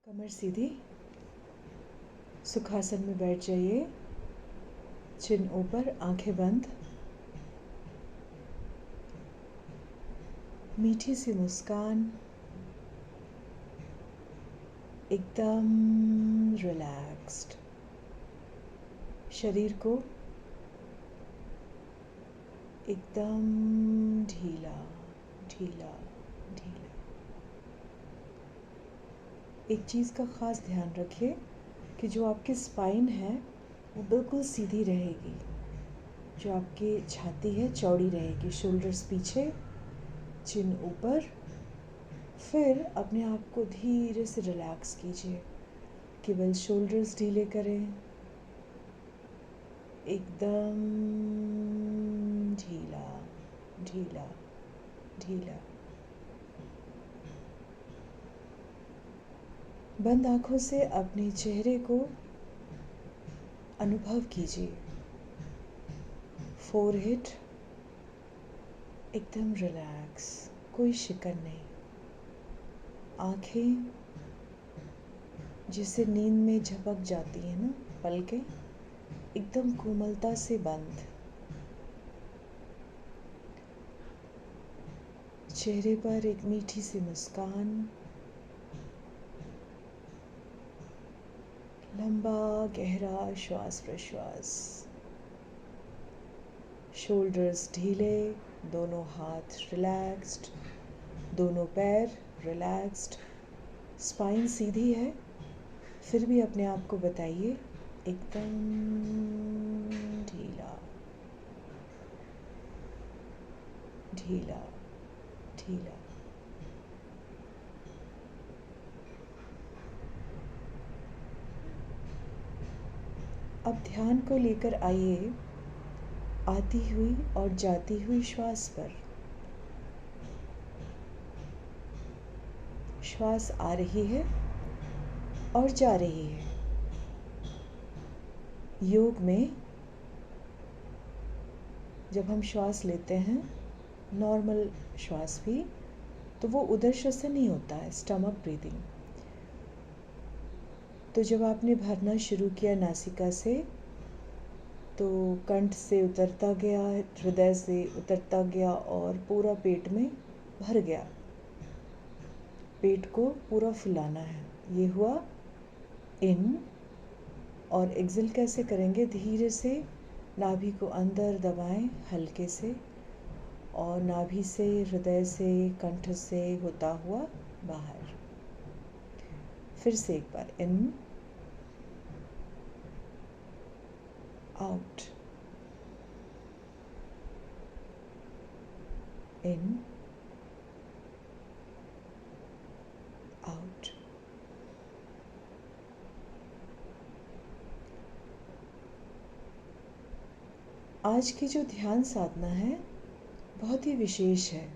कमर सीधी, सुखासन में बैठ जाइए। चिन ऊपर, आंखें बंद। मीठी सी मुस्कान, एकदम रिलैक्स्ड। शरीर को एकदम ढीला ढीला ढीला। एक चीज़ का ख़ास ध्यान रखिए कि जो आपकी स्पाइन है वो बिल्कुल सीधी रहेगी। जो आपकी छाती है चौड़ी रहेगी, शोल्डर्स पीछे, चिन ऊपर। फिर अपने आप को धीरे से रिलैक्स कीजिए। केवल शोल्डर्स ढीले करें, एकदम ढीला ढीला ढीला। बंद आँखों से अपने चेहरे को अनुभव कीजिए। फोरहेड एकदम रिलैक्स, कोई शिकन नहीं। आँखें जैसे नींद में झपक जाती है ना, पलकें एकदम कोमलता से बंद। चेहरे पर एक मीठी सी मुस्कान। लंबा गहरा श्वास प्रश्वास। शोल्डर्स ढीले, दोनों हाथ रिलैक्स्ड, दोनों पैर रिलैक्स्ड। स्पाइन सीधी है, फिर भी अपने आप को बताइए एकदम ढीला ढीला ढीला। अब ध्यान को लेकर आइए आती हुई और जाती हुई श्वास पर। श्वास आ रही है और जा रही है। योग में जब हम श्वास लेते हैं, नॉर्मल श्वास भी, तो वो उदर से नहीं होता है, स्टमक ब्रीदिंग। तो जब आपने भरना शुरू किया नासिका से, तो कंठ से उतरता गया, हृदय से उतरता गया और पूरा पेट में भर गया। पेट को पूरा फुलाना है। ये हुआ इन। और एक्सेल कैसे करेंगे? धीरे से नाभि को अंदर दबाएं हल्के से, और नाभि से, हृदय से, कंठ से होता हुआ बाहर। फिर से एक बार इन, आउट, इन, आउट। आज की जो ध्यान साधना है बहुत ही विशेष है।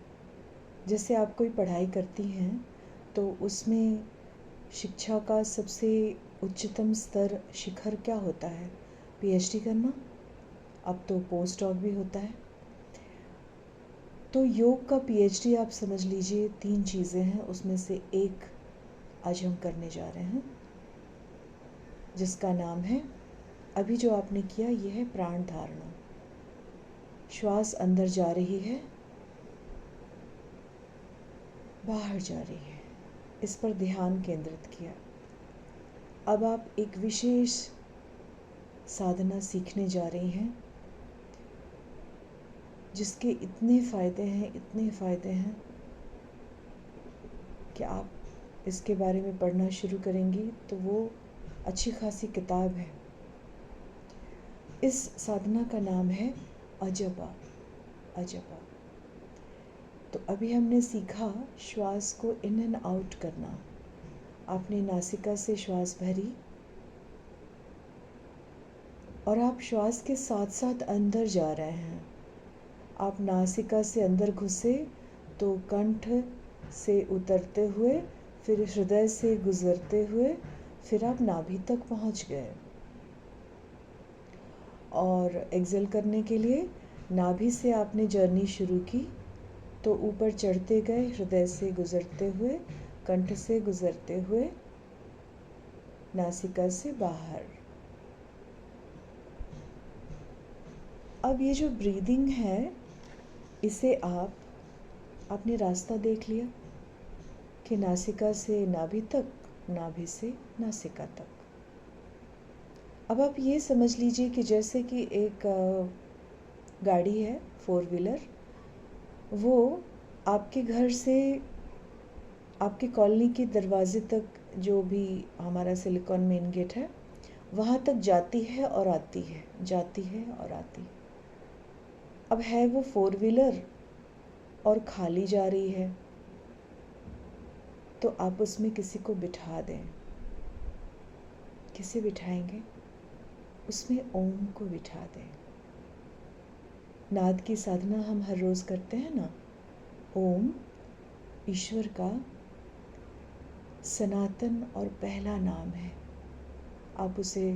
जैसे आप कोई पढ़ाई करती हैं तो उसमें शिक्षा का सबसे उच्चतम स्तर, शिखर क्या होता है? पीएचडी करना। अब तो पोस्ट डॉक भी होता है। तो योग का पीएचडी आप समझ लीजिए 3 चीज़ें हैं, उसमें से एक आज हम करने जा रहे हैं, जिसका नाम है, अभी जो आपने किया, यह है प्राण धारणा। श्वास अंदर जा रही है, बाहर जा रही है, इस पर ध्यान केंद्रित किया। अब आप एक विशेष साधना सीखने जा रही हैं, जिसके इतने फ़ायदे हैं, इतने फ़ायदे हैं कि आप इसके बारे में पढ़ना शुरू करेंगी तो वो अच्छी खासी किताब है। इस साधना का नाम है अजपा। अजपा। तो अभी हमने सीखा श्वास को इन एंड आउट करना। आपने नासिका से श्वास भरी और आप श्वास के साथ साथ अंदर जा रहे हैं। आप नासिका से अंदर घुसे तो कंठ से उतरते हुए, फिर हृदय से गुजरते हुए, फिर आप नाभि तक पहुंच गए। और एक्सेल करने के लिए नाभि से आपने जर्नी शुरू की तो ऊपर चढ़ते गए, हृदय से गुजरते हुए, कंठ से गुजरते हुए, नासिका से बाहर। अब ये जो ब्रीदिंग है, इसे आपने रास्ता देख लिया कि नासिका से नाभि तक, नाभि से नासिका तक। अब आप ये समझ लीजिए कि जैसे कि एक गाड़ी है, 4 व्हीलर, वो आपके घर से आपकी कॉलोनी के दरवाजे तक, जो भी हमारा सिलिकॉन मेन गेट है, वहाँ तक जाती है और आती है, जाती है और आती है। अब है वो 4 व्हीलर और खाली जा रही है, तो आप उसमें किसी को बिठा दें। किसे बिठाएंगे? उसमें ओम को बिठा दें। नाद की साधना हम हर रोज़ करते हैं ना। ओम ईश्वर का सनातन और पहला नाम है। आप उसे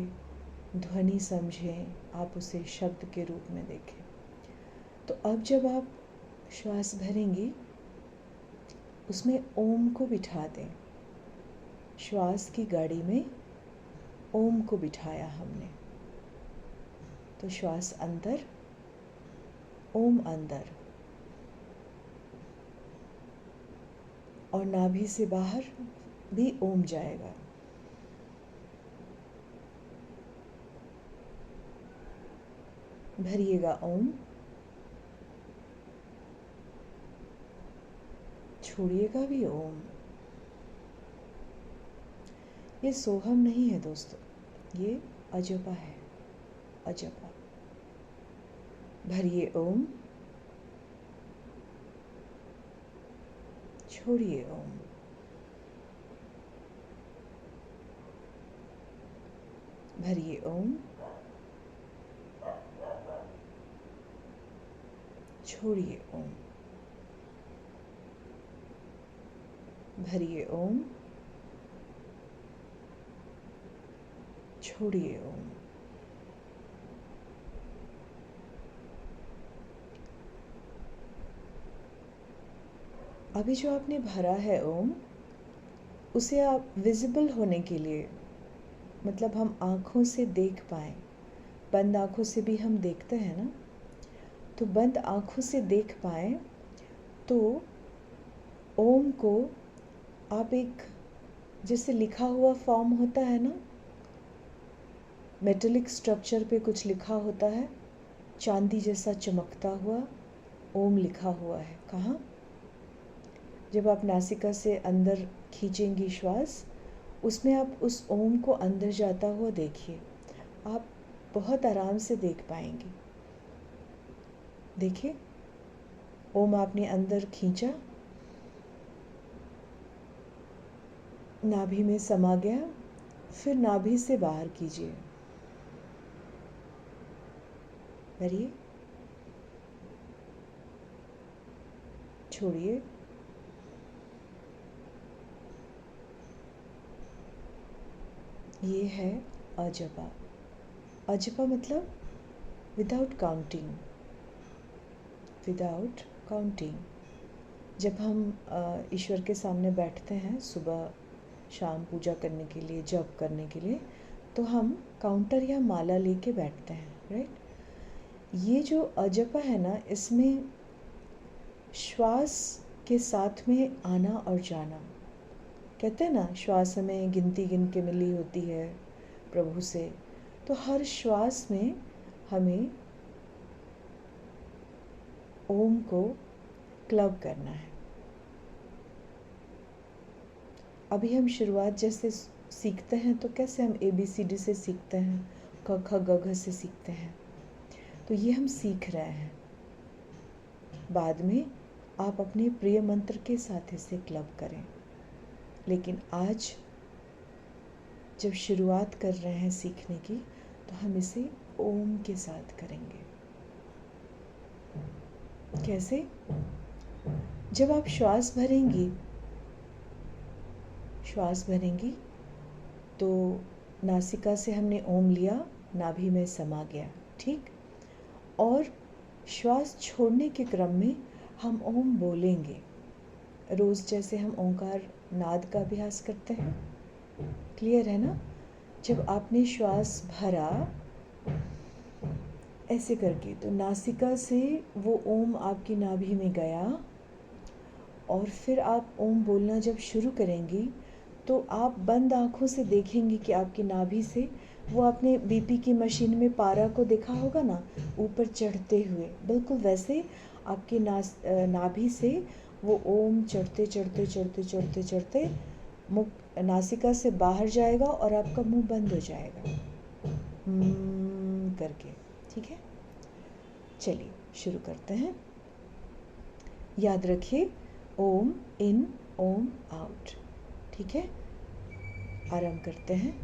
ध्वनि समझें, आप उसे शब्द के रूप में देखें। तो अब जब आप श्वास भरेंगी, उसमें ओम को बिठा दें। श्वास की गाड़ी में ओम को बिठाया हमने, तो श्वास अंदर, ओम अंदर, और नाभि से बाहर भी ओम जाएगा। भरिएगा ओम, छोड़िएगा भी ओम। ये सोहम नहीं है दोस्तों, ये अजपा है, अजपा। भरिए ओम, छोड़िए ओम। भरिए ओम, छोड़िए ओम। भरिए ओम, छोड़िए ओम। अभी जो आपने भरा है ओम, उसे आप विजिबल होने के लिए, मतलब हम आँखों से देख पाएँ, बंद आँखों से भी हम देखते हैं ना, तो बंद आँखों से देख पाएँ तो ओम को आप एक, जैसे लिखा हुआ फॉर्म होता है ना, मेटेलिक स्ट्रक्चर पे कुछ लिखा होता है, चांदी जैसा चमकता हुआ ओम लिखा हुआ है। कहाँ? जब आप नासिका से अंदर खींचेंगी श्वास, उसमें आप उस ओम को अंदर जाता हुआ देखिए। आप बहुत आराम से देख पाएंगे। देखिए, ओम आपने अंदर खींचा, नाभि में समा गया, फिर नाभि से बाहर कीजिए। भरिए, छोड़िए। ये है अजपा। अजपा मतलब विदाउट काउंटिंग, विदाउट काउंटिंग। जब हम ईश्वर के सामने बैठते हैं सुबह शाम पूजा करने के लिए, जप करने के लिए, तो हम काउंटर या माला लेके बैठते हैं, राइट। ये जो अजपा है ना, इसमें श्वास के साथ में आना और जाना, कहते हैं ना, श्वास हमें गिनती गिन के मिली होती है प्रभु से, तो हर श्वास में हमें ओम को क्लब करना है। अभी हम शुरुआत जैसे सीखते हैं, तो कैसे हम ABCD से सीखते हैं, क ख ग घ से सीखते हैं, तो ये हम सीख रहे हैं। बाद में आप अपने प्रिय मंत्र के साथ इसे क्लब करें, लेकिन आज जब शुरुआत कर रहे हैं सीखने की, तो हम इसे ओम के साथ करेंगे। कैसे? जब आप श्वास भरेंगी, श्वास भरेंगी तो नासिका से हमने ओम लिया, नाभि में समा गया, ठीक। और श्वास छोड़ने के क्रम में हम ओम बोलेंगे, रोज़ जैसे हम ओंकार नाद का अभ्यास करते हैं। क्लियर है ना? जब आपने श्वास भरा ऐसे करके, तो नासिका से वो ओम आपकी नाभि में गया, और फिर आप ओम बोलना जब शुरू करेंगी तो आप बंद आँखों से देखेंगी कि आपकी नाभि से, वो आपने बीपी की मशीन में पारा को देखा होगा ना, ऊपर चढ़ते हुए, बिल्कुल वैसे आपकी नाभि से वो ओम चढ़ते चढ़ते चढ़ते चढ़ते चढ़ते मुख नासिका से बाहर जाएगा और आपका मुंह बंद हो जाएगा करके। ठीक है, चलिए शुरू करते हैं। याद रखिए, ओम इन, ओम आउट। ठीक है, आराम करते हैं।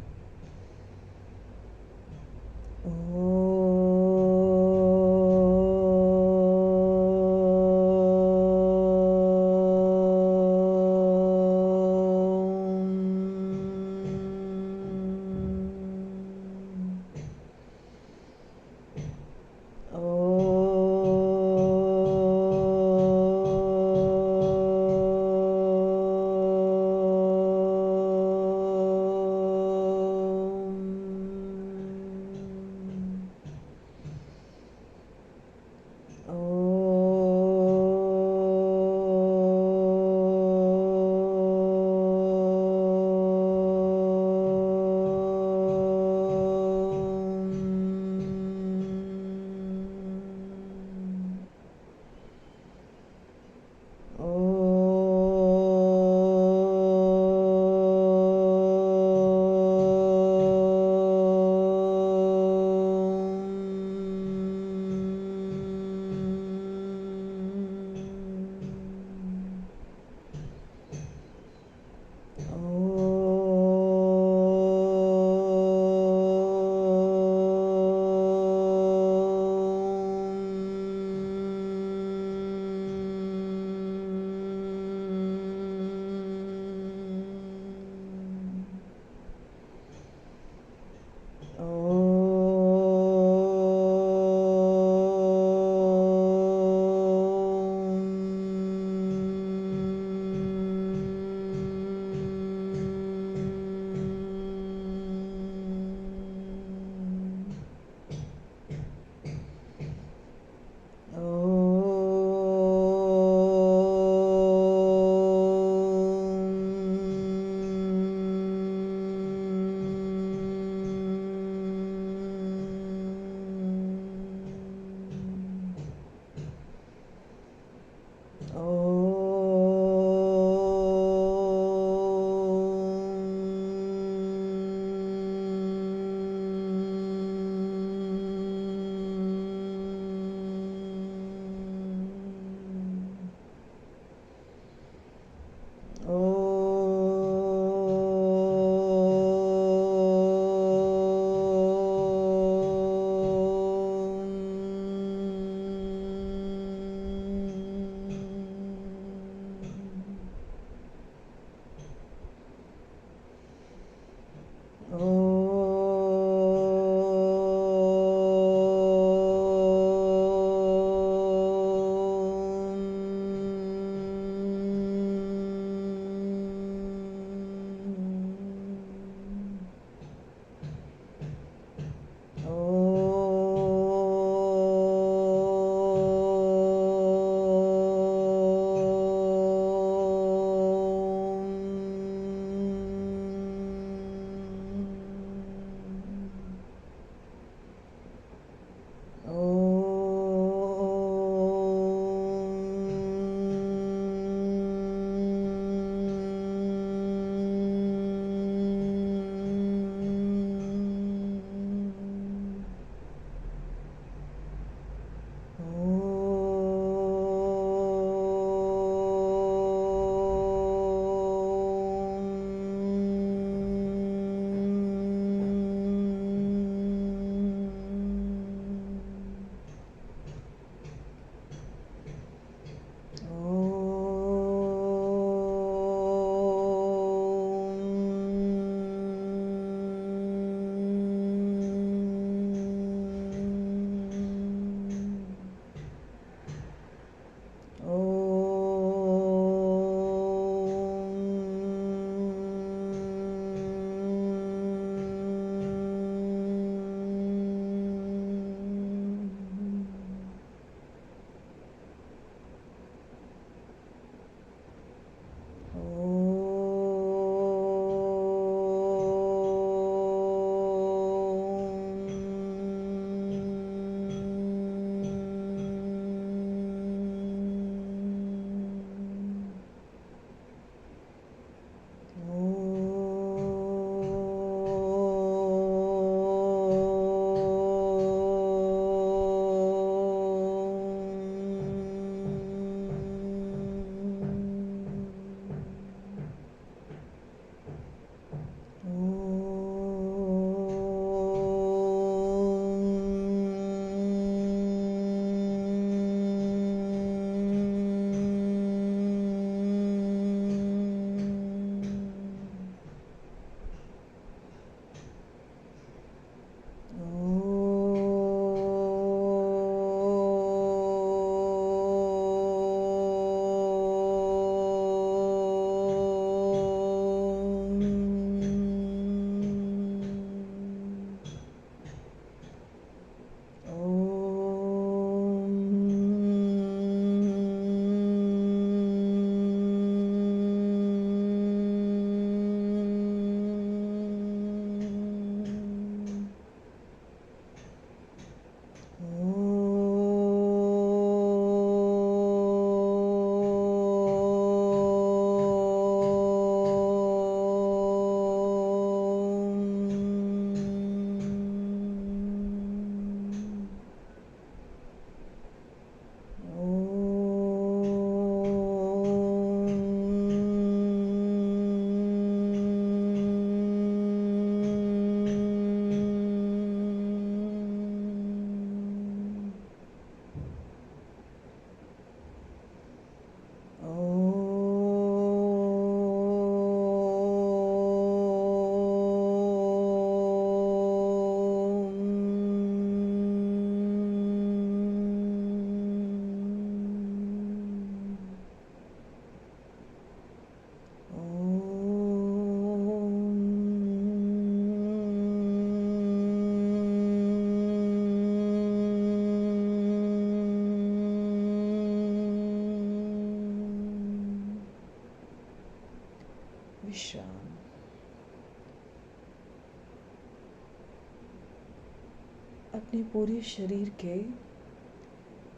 अपने पूरे शरीर के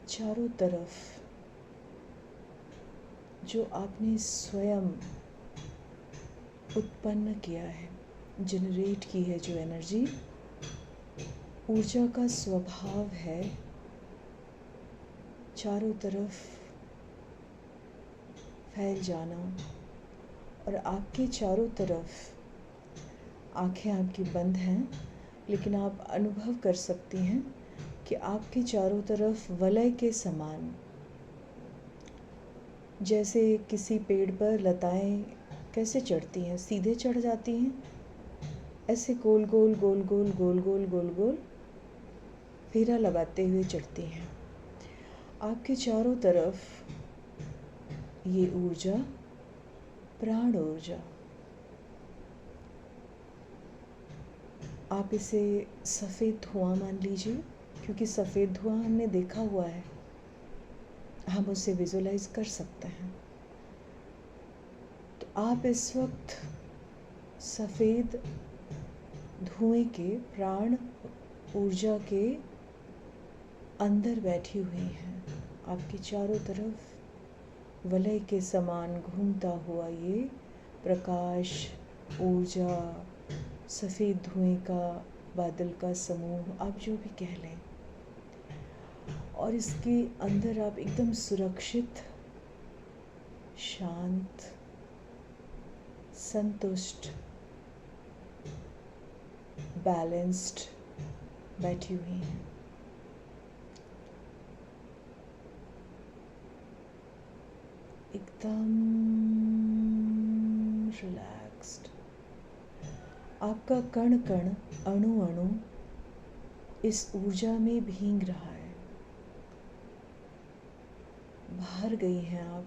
चारों तरफ जो आपने स्वयं उत्पन्न किया है, जनरेट की है जो एनर्जी, ऊर्जा का स्वभाव है चारों तरफ फैल जाना। और आपके चारों तरफ आंखें आपकी बंद हैं, लेकिन आप अनुभव कर सकती हैं कि आपके चारों तरफ वलय के समान, जैसे किसी पेड़ पर लताएं कैसे चढ़ती हैं, सीधे चढ़ जाती हैं, ऐसे गोल गोल गोल गोल गोल गोल गोल गोल फेरा लगाते हुए चढ़ती हैं। आपके चारों तरफ ये ऊर्जा, प्राण ऊर्जा, आप इसे सफ़ेद धुआं मान लीजिए, क्योंकि सफ़ेद धुआं हमने देखा हुआ है, हम उसे विजुलाइज कर सकते हैं। तो आप इस वक्त सफ़ेद धुएं के, प्राण ऊर्जा के अंदर बैठी हुई हैं। आपके चारों तरफ वलय के समान घूमता हुआ ये प्रकाश, ऊर्जा, सफ़ेद धुएं का बादल का समूह, आप जो भी कह लें, और इसके अंदर आप एकदम सुरक्षित, शांत, संतुष्ट, बैलेंस्ड बैठी हुई हैं। एकदम रिलैक्स्ड। आपका कण कण, अणु अणु इस ऊर्जा में भीग रहा है। भर गई हैं आप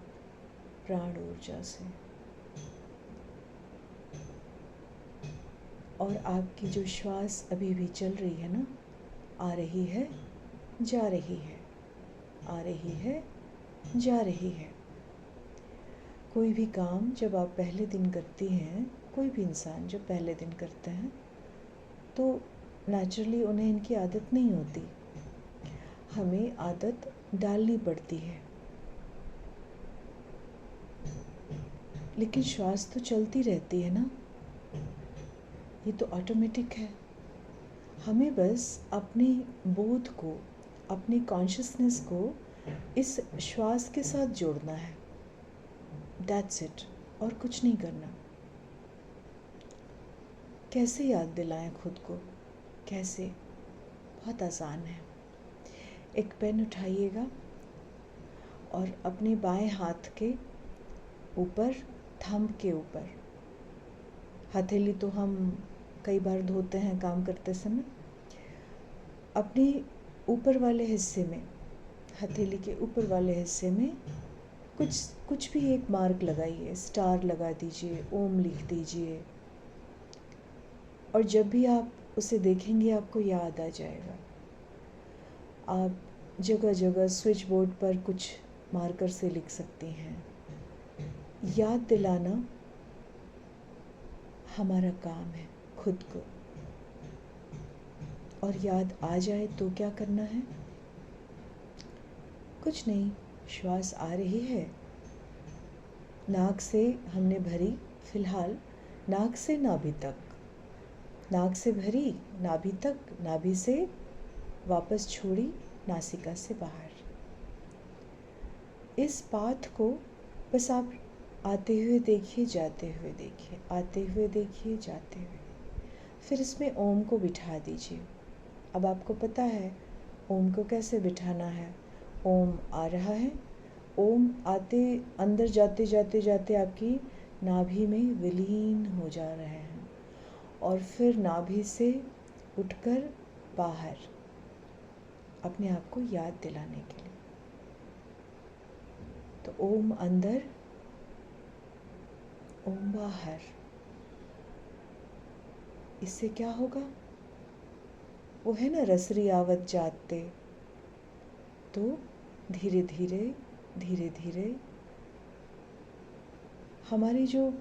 प्राण ऊर्जा से। और आपकी जो श्वास अभी भी चल रही है ना, आ रही है, जा रही है, आ रही है, जा रही है। कोई भी काम जब आप पहले दिन करती हैं, कोई भी इंसान जब पहले दिन करते हैं, तो नेचुरली उन्हें इनकी आदत नहीं होती। हमें आदत डालनी पड़ती है। लेकिन श्वास तो चलती रहती है ना, ये तो ऑटोमेटिक है। हमें बस अपने बोध को, अपनी कॉन्शियसनेस को इस श्वास के साथ जोड़ना है। दैट्स इट, और कुछ नहीं करना। कैसे याद दिलाएं खुद को? कैसे? बहुत आसान है। एक पेन उठाइएगा और अपने बाएं हाथ के ऊपर, थंब के ऊपर, हथेली तो हम कई बार धोते हैं काम करते समय, अपने ऊपर वाले हिस्से में, हथेली के ऊपर वाले हिस्से में कुछ भी एक मार्क लगाइए, स्टार लगा दीजिए, ओम लिख दीजिए, और जब भी आप उसे देखेंगे आपको याद आ जाएगा। आप जगह जगह स्विच बोर्ड पर कुछ मार्कर से लिख सकती हैं। याद दिलाना हमारा काम है खुद को। और याद आ जाए तो क्या करना है? कुछ नहीं, श्वास आ रही है, नाक से हमने भरी, फिलहाल नाक से नाभि तक, नाक से भरी, नाभि तक, नाभि से वापस छोड़ी, नासिका से बाहर। इस पाथ को बस आप आते हुए देखिए, जाते हुए देखिए, आते हुए देखिए, जाते हुए। फिर इसमें ओम को बिठा दीजिए। अब आपको पता है ओम को कैसे बिठाना है। ओम आ रहा है, ओम आते, अंदर जाते जाते जाते आपकी नाभि में विलीन हो जा रहे हैं, और फिर नाभि से उठकर बाहर, अपने आप को याद दिलाने के लिए। तो ओम अंदर, ओम बाहर। इससे क्या होगा? वो है ना, रसरी आवत जाते, तो धीरे धीरे धीरे धीरे हमारी जो,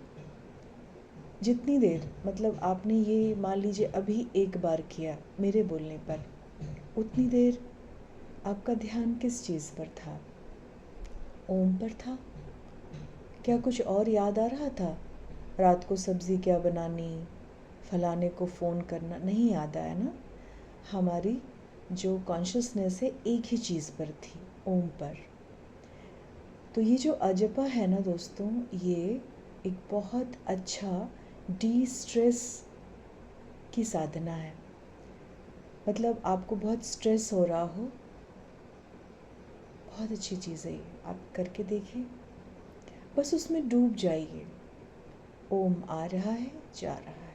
जितनी देर, मतलब आपने ये मान लीजिए अभी एक बार किया मेरे बोलने पर, उतनी देर आपका ध्यान किस चीज़ पर था? ओम पर था? क्या कुछ और याद आ रहा था? रात को सब्ज़ी क्या बनानी, फलाने को फ़ोन करना, नहीं याद आया ना? हमारी जो कॉन्शियसनेस है एक ही चीज़ पर थी, ओम पर। तो ये जो अजपा है ना दोस्तों, ये एक बहुत अच्छा डी स्ट्रेस की साधना है। मतलब आपको बहुत स्ट्रेस हो रहा हो, बहुत अच्छी चीज़ है ये, आप करके देखिए। बस उसमें डूब जाइए। ओम आ रहा है, जा रहा है,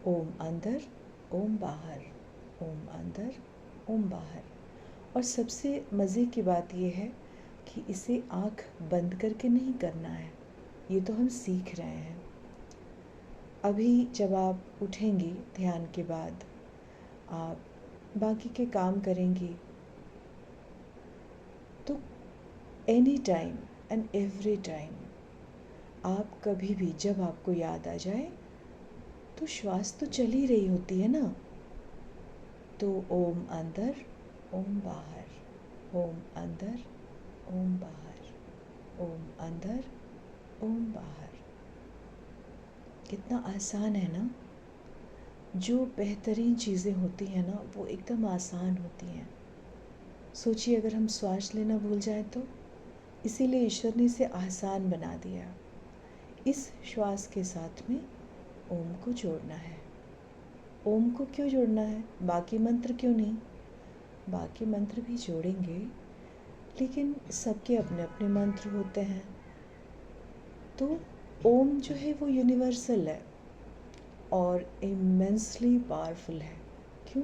ओम अंदर, ओम बाहर, ओम अंदर, ओम बाहर। और सबसे मज़े की बात यह है कि इसे आँख बंद करके नहीं करना है, ये तो हम सीख रहे हैं। अभी जब आप उठेंगी ध्यान के बाद, आप बाकी के काम करेंगी, तो any time and every time आप कभी भी जब आपको याद आ जाए, तो श्वास तो चल ही रही होती है ना, तो ओम अंदर, ओम बाहर, ओम अंदर, ओम बाहर, ओम अंदर, ओम बाहर। कितना आसान है ना? जो बेहतरीन चीज़ें होती हैं ना, वो एकदम आसान होती हैं। सोचिए अगर हम श्वास लेना भूल जाएं तो? इसीलिए ईश्वर ने इसे आसान बना दिया। इस श्वास के साथ में ओम को जोड़ना है। ओम को क्यों जोड़ना है? बाकी मंत्र क्यों नहीं? बाकी मंत्र भी जोड़ेंगे, लेकिन सबके अपने अपने मंत्र होते हैं। तो ओम जो है वो यूनिवर्सल है और इमेंसली पावरफुल है। क्यों?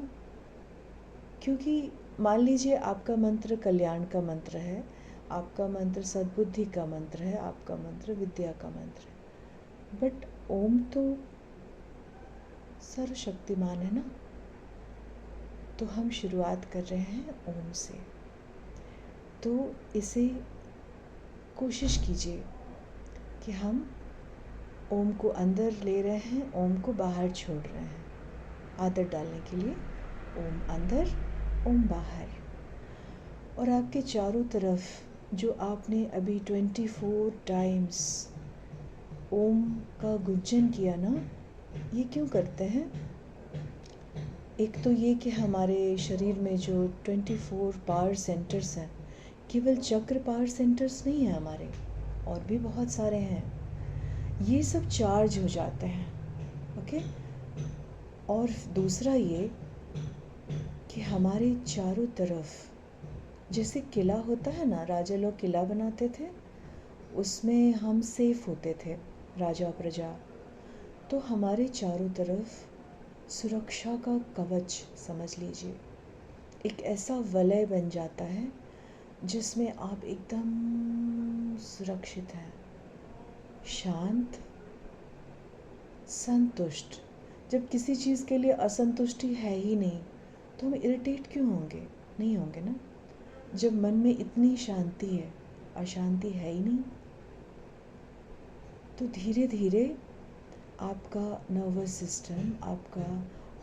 क्योंकि मान लीजिए आपका मंत्र कल्याण का मंत्र है, आपका मंत्र सद्बुद्धि का मंत्र है, आपका मंत्र विद्या का मंत्र है, बट ओम तो सर्वशक्तिमान है ना। तो हम शुरुआत कर रहे हैं ओम से। तो इसे कोशिश कीजिए कि हम ओम को अंदर ले रहे हैं, ओम को बाहर छोड़ रहे हैं। आदत डालने के लिए ओम अंदर, ओम बाहर। और आपके चारों तरफ जो आपने अभी 24 टाइम्स ओम का गुंजन किया ना, ये क्यों करते हैं? एक तो ये कि हमारे शरीर में जो 24 पावर सेंटर्स हैं, केवल चक्र पावर सेंटर्स नहीं हैं हमारे, और भी बहुत सारे हैं, ये सब चार्ज हो जाते हैं। ओके। और दूसरा ये कि हमारे चारों तरफ जैसे किला होता है ना, राजा लोग किला बनाते थे, उसमें हम सेफ होते थे, राजा प्रजा। तो हमारे चारों तरफ सुरक्षा का कवच समझ लीजिए, एक ऐसा वलय बन जाता है जिसमें आप एकदम सुरक्षित हैं, शांत, संतुष्ट। जब किसी चीज़ के लिए असंतुष्टि है ही नहीं, तो हम इरिटेट क्यों होंगे? नहीं होंगे ना। जब मन में इतनी शांति है, अशांति है ही नहीं, तो धीरे धीरे आपका नर्वस सिस्टम, आपका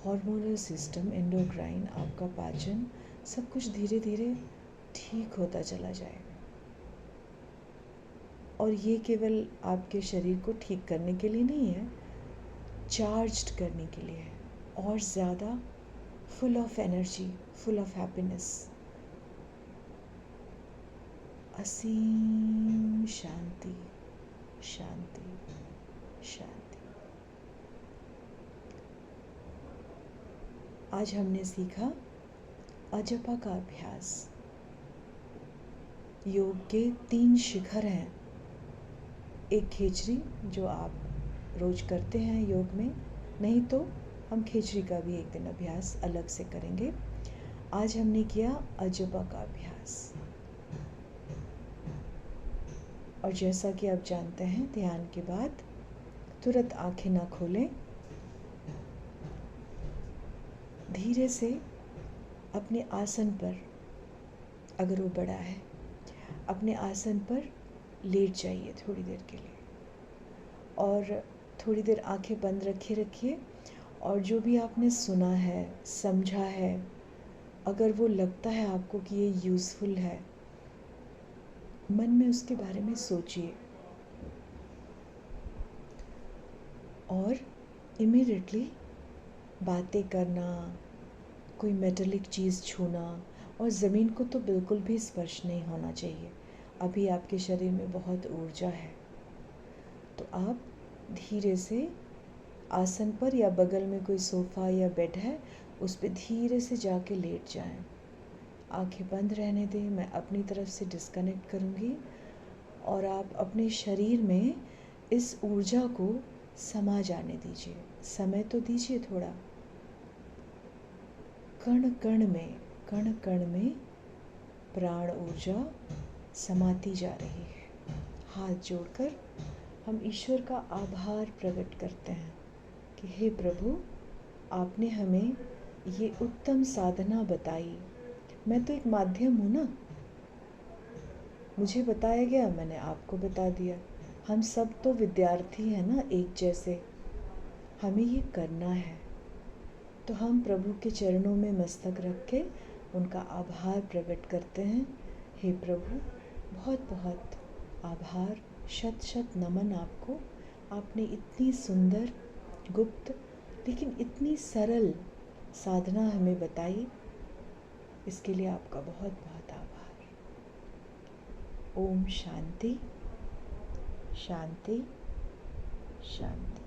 हार्मोनल सिस्टम, एंडोक्राइन, आपका पाचन, सब कुछ धीरे धीरे ठीक होता चला जाएगा। और ये केवल आपके शरीर को ठीक करने के लिए नहीं है, चार्ज्ड करने के लिए है, और ज़्यादा full of energy, full of happiness. असीम शांति, शांति, शांति। आज हमने सीखा अजपा का अभ्यास। योग के 3 शिखर हैं। एक खेचरी, जो आप रोज़ करते हैं योग में, नहीं तो हम खेचरी का भी एक दिन अभ्यास अलग से करेंगे। आज हमने किया अजपा का अभ्यास। और जैसा कि आप जानते हैं, ध्यान के बाद तुरंत आंखें ना खोलें, धीरे से अपने आसन पर, अगर वो बड़ा है, अपने आसन पर लेट जाइए थोड़ी देर के लिए, और थोड़ी देर आंखें बंद रखिए। और जो भी आपने सुना है, समझा है, अगर वो लगता है आपको कि ये यूज़फुल है, मन में उसके बारे में सोचिए और इमीडिएटली बातें करना, कोई मेटेलिक चीज़ छूना, और ज़मीन को तो बिल्कुल भी स्पर्श नहीं होना चाहिए। अभी आपके शरीर में बहुत ऊर्जा है, तो आप धीरे से आसन पर या बगल में कोई सोफ़ा या बेड है उस पर धीरे से जाके लेट जाएं। आंखें बंद रहने दें, मैं अपनी तरफ से डिस्कनेक्ट करूँगी और आप अपने शरीर में इस ऊर्जा को समा जाने दीजिए। समय तो दीजिए थोड़ा। कण कण में प्राण ऊर्जा समाती जा रही है। हाथ जोड़कर हम ईश्वर का आभार प्रकट करते हैं कि हे प्रभु, आपने हमें ये उत्तम साधना बताई। मैं तो एक माध्यम हूँ ना, मुझे बताया गया, मैंने आपको बता दिया। हम सब तो विद्यार्थी हैं ना, एक जैसे। हमें ये करना है, तो हम प्रभु के चरणों में मस्तक रख के उनका आभार प्रकट करते हैं। हे प्रभु, बहुत बहुत आभार, शत शत नमन आपको। आपने इतनी सुंदर, गुप्त लेकिन इतनी सरल साधना हमें बताई, इसके लिए आपका बहुत बहुत आभार। ओम शांति शांति शांति।